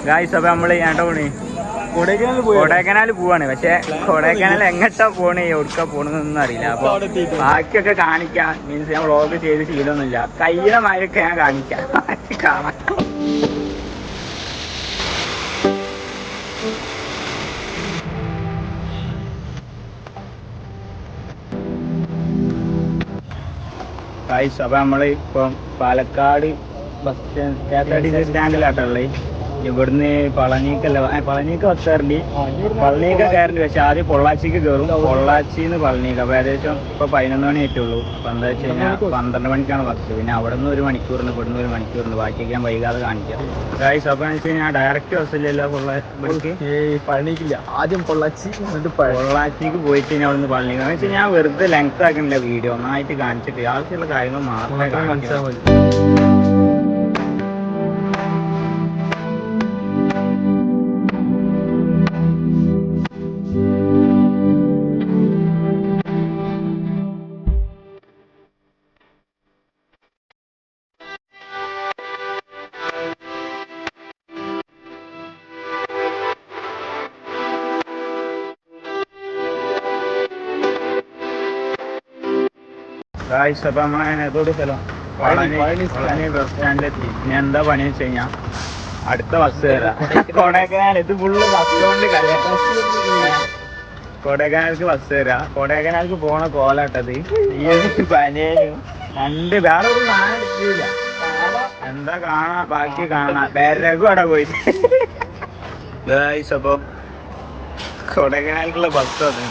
Guys അപ്പൊ നമ്മള് പോണേ കൊടൈക്കനാൽ പോവാണ്. പക്ഷെ കൊടൈക്കനാൽ എങ്ങട്ടാ പോണേ എവിടുക്കാ പോണെന്നൊന്നും അറിയില്ല. അപ്പൊ ബാക്കിയൊക്കെ കാണിക്കാം. മീൻസ് ഞാൻ വ്ളോഗ് ചെയ്ത് ശീലമൊന്നുമില്ല. കയ്യിലെ മായൊക്കെ ഞാൻ കാണിക്കാം. കാണാം. ഗായ്സ് അപ്പൊ നമ്മള് ഇപ്പം പാലക്കാട് ബസ് സ്റ്റാൻഡ് KSRTC സ്റ്റാൻഡിലാട്ടുള്ളത്. ഇവിടുന്ന് പളനിക്ക് ബസ് കയറണ്ടി, പളനിക്ക് കയറണ്ടി. പക്ഷെ ആദ്യം പൊള്ളാച്ചിക്ക് കയറും. പൊള്ളാച്ചിന്ന് പളനിക്ക്. അപ്പൊ ഏകദേശം ഇപ്പൊ 11 മണി ആയിട്ടുള്ളൂ. അപ്പൊ എന്താ വെച്ച് കഴിഞ്ഞാൽ 12 മണിക്കാണ് ബസ്. പിന്നെ അവിടെ നിന്ന് 1 മണിക്കൂറിന്, ഇവിടുന്ന് 1 മണിക്കൂറിന്. ബാക്കിയൊക്കെ ഞാൻ വൈകാതെ കാണിക്കാം. ഗായ്സ് അപ്പൊ എന്ന് വെച്ച് കഴിഞ്ഞാൽ ഡയറക്റ്റ് ബസ് ഇല്ലല്ലോ പളനിക്കില്ല. ആദ്യം പൊള്ളാച്ചിക്ക് പോയിട്ട് ഞാൻ അവിടുന്ന് പളനിക്ക്. എന്ന് വെച്ചാൽ ഞാൻ വെറുതെ ലെങ്ത് ആക്കുന്നില്ല വീഡിയോ, ഒന്നായിട്ട് കാണിച്ചിട്ട് ആവശ്യമുള്ള കാര്യങ്ങൾ മാത്രമേ കാണിച്ചാൽ മതി. അപ്പൊ നമ്മളേതോട് സ്ഥലം പളനി ബസ് സ്റ്റാൻഡിലെത്തി. ഇനി എന്താ പണി വെച്ച് കഴിഞ്ഞാൽ അടുത്ത ബസ് കയറാം. കൊടൈക്കനാൽ ഇത് ഫുള്ള് ബസ് കൊണ്ട് കൊടൈക്കനാൽക്ക് ബസ് കയറാ. കൊടൈക്കനാൽക്ക് പോണ കോലാട്ടത് ഈ പനിയും രണ്ട് വേറെ ഒരു സാധനം കിട്ടിയില്ല. എന്താ കാണാ, ബാക്കി കാണാ. പേരക്കും അവിടെ പോയിട്ട് അപ്പൊ കൊടൈക്കനാൽക്കുള്ള ബസ് അത്.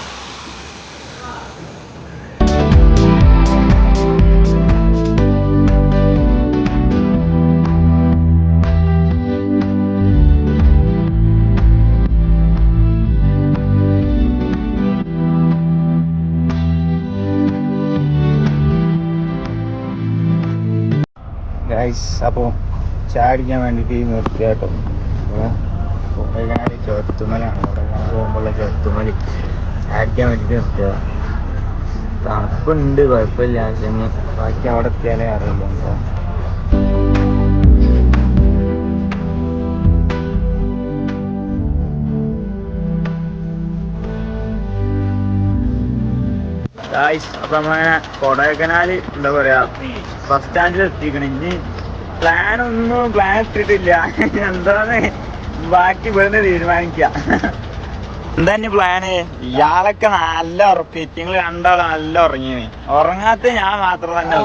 അപ്പോൾ ചായ അടിക്കാൻ വേണ്ടിയിട്ട് നിർത്തിയ കേട്ടോ. കൊടൈക്കനാൽ ചോരത്തുമലാണ്. കൊടൈക്കനാൽ പോകുമ്പോഴുള്ള ചോരത്തുമൽ ചായ അടിക്കാൻ വേണ്ടിയിട്ട് നിർത്തിയതാണ്. തണുപ്പുണ്ട്, കുഴപ്പമില്ല. പക്ഷെ ബാക്കി അവിടെ എത്തിയാലേ അറിയില്ല എന്താ. അപ്പൊ നമ്മളങ്ങനെ കൊടൈക്കനാല് എന്താ പറയാ ബസ് സ്റ്റാൻഡിൽ എത്തിക്കണം. ഇനി പ്ലാൻ ഇട്ടിട്ടില്ല. എന്താന്ന് ബാക്കി ഇവിടുന്ന് തീരുമാനിക്കാം. എന്താ ഇനി പ്ലാന്? ഇയാളൊക്കെ നല്ല ഉറപ്പിച്ച് നിങ്ങൾ രണ്ടാളും നല്ല ഉറങ്ങിയത്. ഉറങ്ങാത്ത ഞാൻ മാത്രം തന്നെ.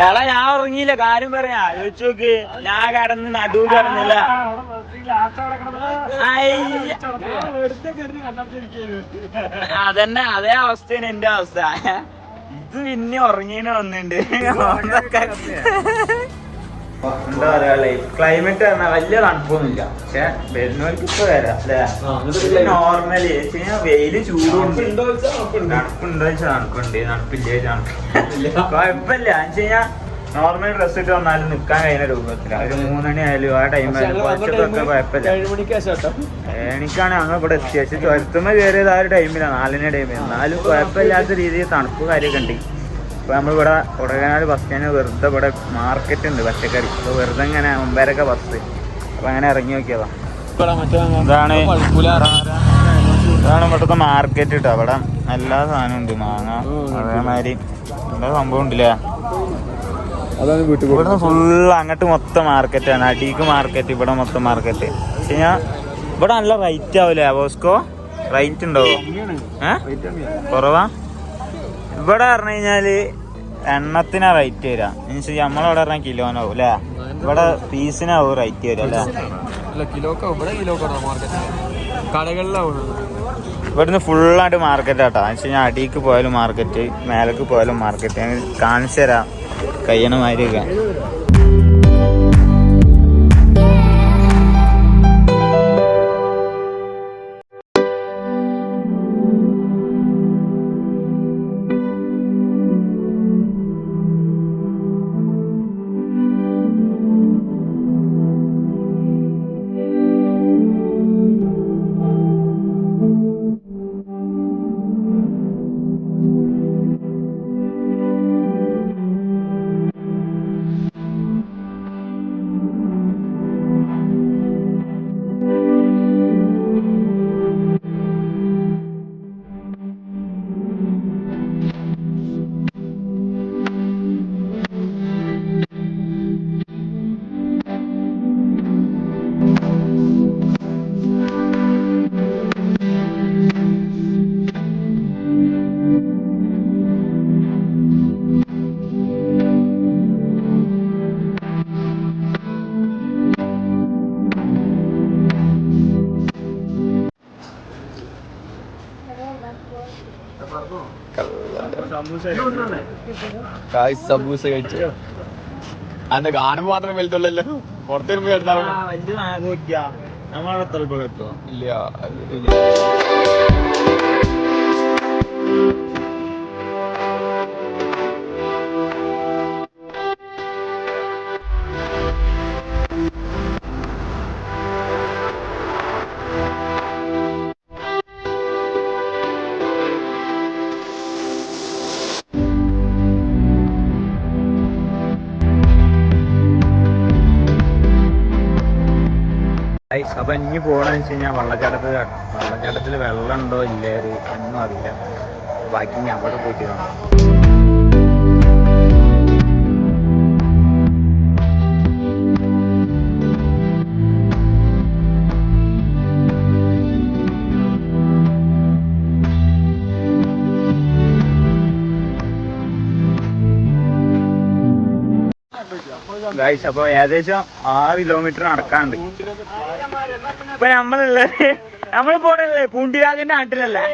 എടാ ഞാൻ ഉറങ്ങിയില്ല, കാര്യം പറയാ. ചോദിച്ചു നോക്ക്, ഞാൻ കിടന്ന് നടുവ് കിടന്നില്ല. അതന്നെ, അതേ അവസ്ഥയാണ് എന്റെ അവസ്ഥ. ഇത് പിന്നെ ഉറങ്ങീന വന്നിട്ടുണ്ട്. എന്താ പറയാ, ക്ലൈമറ്റ് പറഞ്ഞാൽ വലിയ തണുപ്പൊന്നുമില്ല. പക്ഷെ വരുന്നവർക്ക് ഇപ്പൊ വരാം അല്ലേ. നോർമലി വെയില് ചൂടുണ്ട്, തണുപ്പുണ്ടോ വെച്ചാൽ തണുപ്പുണ്ട്, തണുപ്പില്ലേ തണുപ്പില്ല. കുഴപ്പമില്ല എന്ന് വെച്ച് കഴിഞ്ഞാൽ നോർമൽ ഡ്രസ് ഇട്ട് വന്നാലും നിക്കാൻ കഴിയുന്ന രൂപത്തില. ഒരു 3 മണി ആയാലും ആ ടൈമായാലും കുറച്ചൊക്കെ കുഴപ്പമില്ല. എനിക്കാണ് ഞങ്ങൾ ഇവിടെ എത്തിയ. പക്ഷെ ചുരത്തുമ്പോ കയറിയത് ആ ഒരു ടൈമിലാണ്, 4 ടൈമിൽ. എന്നാലും കുഴപ്പമില്ലാത്ത രീതിയിൽ തണുപ്പ് കാര്യമൊക്കെ ഉണ്ട്. ഇപ്പൊ നമ്മളിവിടെ കൊടൈക്കനാൽ ബസ് സ്റ്റാൻഡ് വെറുതെ ഇവിടെ മാർക്കറ്റ് ഉണ്ട് പച്ചക്കറി. അപ്പൊ വെറുതെ ഇങ്ങനെ 9:30 ബസ്. അപ്പൊ അങ്ങനെ ഇറങ്ങി നോക്കിയതാ. ഇതാണ് ഇവിടുത്തെ മാർക്കറ്റ് കേട്ടോ. അവിടെ എല്ലാ സാധനവും ഉണ്ട്. മാങ്ങ അതേമാതിരി എല്ലാ സംഭവം ഉണ്ടല്ലേ. ഇവിടുന്ന് ഫുള്ള് അങ്ങോട്ട് മൊത്തം മാർക്കറ്റാണ്. അടിക്ക് മാർക്കറ്റ്, ഇവിടെ മൊത്തം മാർക്കറ്റ്. പക്ഷെ ഞാൻ ഇവിടെ നല്ല റേറ്റ് ആവൂലേ ബോസ്കോ? റേറ്റ് ഉണ്ടോ? കുറവാ? ഇവിടെ പറഞ്ഞു കഴിഞ്ഞാല് എണ്ണത്തിനാ റേറ്റ് വരാ. മീൻസ് നമ്മളവിടെ പറഞ്ഞാൽ കിലോനാവും അല്ലേ. ഇവിടെ പീസിനാവും റേറ്റ് വരും അല്ലേ. ഇവിടുന്ന് ഫുള്ളായിട്ട് മാർക്കറ്റ് ആട്ടോ. എന്ന് വെച്ച് കഴിഞ്ഞാൽ അടിക്ക് പോയാലും മാർക്കറ്റ്, മേലേക്ക് പോയാലും മാർക്കറ്റ്. ഞാൻ കാണിച്ചു തരാം കഴിയണ മാതിരിയൊക്കെ. സമൂസ കഴിച്ചു അന്ന് കാണുമ്പോ മാത്രം വലുതുള്ളല്ലോ പുറത്തു വരുമ്പോ നമ്മളവിടെ എത്ര എത്തുമോ ഇല്ല അപ്പൊ ഇനി പോകണമെന്ന് വെച്ച് കഴിഞ്ഞാൽ വെള്ളച്ചാട്ടത്തിൽ വെള്ളം ഉണ്ടോ ഇല്ലേ ഒന്നും അറിയില്ല. ബാക്കി ഞാൻ അവിടെ പോയിട്ട് കാണാം. ഗൈസ് അപ്പൊ ഏകദേശം 6 കിലോമീറ്റർ നടക്കാണ്ട്. ഇപ്പൊ നമ്മള് പോണല്ലേ പൂണ്ടിരാജന്റെ നാട്ടിലല്ലേ.